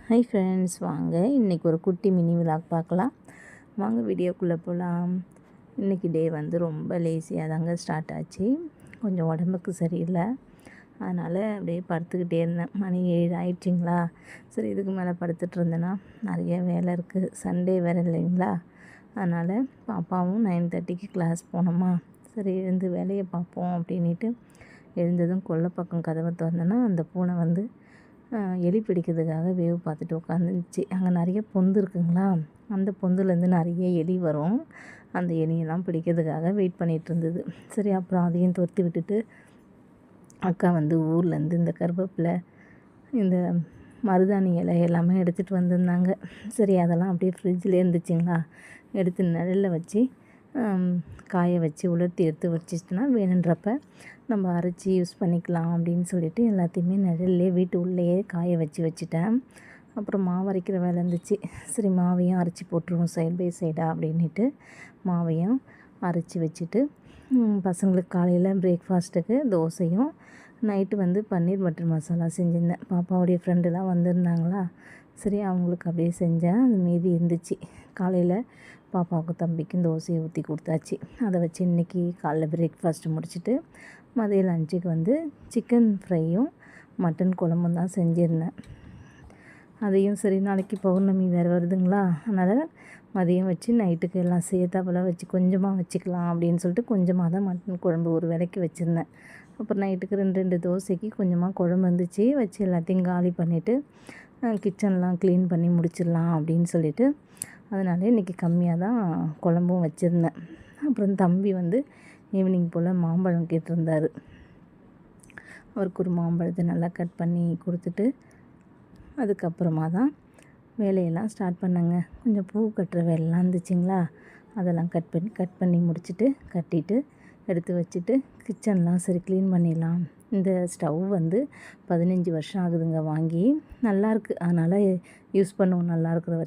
Hi friends, வாங்க இன்றைக்கி ஒரு குட்டி மினி விலாக் பார்க்கலாம். வாங்க வீடியோக்குள்ளே போகலாம். இன்றைக்கி டே வந்து ரொம்ப லேசியாக தாங்க ஸ்டார்ட் ஆச்சு. கொஞ்சம் உடம்புக்கு சரியில்லை, அதனால் அப்படியே படுத்துக்கிட்டே இருந்தேன். மணி 7 ஆயிடுச்சிங்களா. சரி, இதுக்கு மேலே படுத்துட்டு இருந்தேன்னா நிறைய வேலை இருக்குது. சண்டே வேறு இல்லைங்களா, அதனால் பாப்பாவும் 9:30க்கு கிளாஸ் போனோமா. சரி, எழுந்து வேலையை பார்ப்போம் அப்படின்ட்டு எழுந்ததும் கொல்லை பக்கம் கதவை திறந்தேன்னா அந்த பூனை வந்து எலி பிடிக்கிறதுக்காக வேவு பார்த்துட்டு உட்காந்துருந்துச்சு. அங்கே நிறைய பொந்து இருக்குங்களா, அந்த பொந்துலேருந்து நிறைய எலி வரும். அந்த எலியெல்லாம் பிடிக்கிறதுக்காக வெயிட் பண்ணிகிட்டு இருந்தது. சரி, அப்புறம் அதையும் துரத்தி விட்டுட்டு அக்கா வந்து ஊர்லேருந்து இந்த கருவேப்பிலை, இந்த மருதாணி இலை எல்லாமே எடுத்துகிட்டு வந்திருந்தாங்க. சரி, அதெல்லாம் அப்படியே ஃப்ரிட்ஜில் இருந்துச்சுங்களா, எடுத்து நிழலில் வச்சு காய வச்சு உலர்த்தி எடுத்து வச்சிச்சுன்னா வேணுன்றப்ப நம்ம அரைச்சி யூஸ் பண்ணிக்கலாம் அப்படின்னு சொல்லிட்டு எல்லாத்தையுமே நிழல்லே வீட்டு உள்ளேயே காய வச்சுட்டேன். அப்புறம் மாவு அரைக்கிற வேலை இருந்துச்சு. சரி, மாவையும் அரைச்சி போட்டுருவோம் சைட் பை சைடாக அப்படின்ட்டு மாவையும் அரைச்சி வச்சுட்டு பசங்களுக்கு காலையில் பிரேக்ஃபாஸ்ட்டுக்கு தோசையும், நைட்டு வந்து பன்னீர் பட்டர் மசாலா செஞ்சுருந்தேன். பாப்பாவுடைய ஃப்ரெண்டெல்லாம் வந்திருந்தாங்களா. சரி, அவங்களுக்கு அப்படியே செஞ்சேன். அது மீதி இருந்துச்சு. காலையில் பாப்பாவுக்கும் தம்பிக்கும் தோசையை ஊற்றி கொடுத்தாச்சு. அதை வச்சு இன்றைக்கி காலைல பிரேக்ஃபாஸ்ட்டு முடிச்சுட்டு மதியம் லஞ்சுக்கு வந்து சிக்கன் ஃப்ரையும் மட்டன் குழம்பும் தான் செஞ்சுருந்தேன். அதையும் சரி, நாளைக்கு பௌர்ணமி வேறு வருதுங்களா, அதனால் மதியம் வச்சு நைட்டுக்கு எல்லாம் சேர்த்தாப்புல வச்சு கொஞ்சமாக வச்சுக்கலாம் அப்படின்னு சொல்லிட்டு கொஞ்சமாக தான் மட்டன் குழம்பு ஒரு வேளைக்கு வச்சுருந்தேன். அப்புறம் நைட்டுக்கு 2 தோசைக்கு கொஞ்சமாக குழம்பு இருந்துச்சு, வச்சு எல்லாத்தையும் காலி பண்ணிவிட்டு கிச்சன்லாம் க்ளீன் பண்ணி முடிச்சிடலாம் அப்படின்னு சொல்லிட்டு அதனால இன்றைக்கி கம்மியாக தான் குழம்பும் வச்சுருந்தேன். அப்புறம் தம்பி வந்து ஈவினிங் போல் மாம்பழம் கேட்டிருந்தார். அவருக்கு ஒரு மாம்பழத்தை நல்லா கட் பண்ணி கொடுத்துட்டு அதுக்கப்புறமா தான் வேலையெல்லாம் ஸ்டார்ட் பண்ணேங்க. கொஞ்சம் பூ கட்டுற வேலைலாம் இருந்துச்சுங்களா, அதெல்லாம் கட் பண்ணி முடிச்சுட்டு கட்டிட்டு எடுத்து வச்சுட்டு கிச்சன்லாம் சரி க்ளீன் பண்ணிடலாம். இந்த ஸ்டவ் வந்து 15 வருஷம் ஆகுதுங்க வாங்கி, நல்லாயிருக்கு. அதனால் யூஸ் பண்ணுவோம், நல்லா இருக்கிற வரைக்கும்.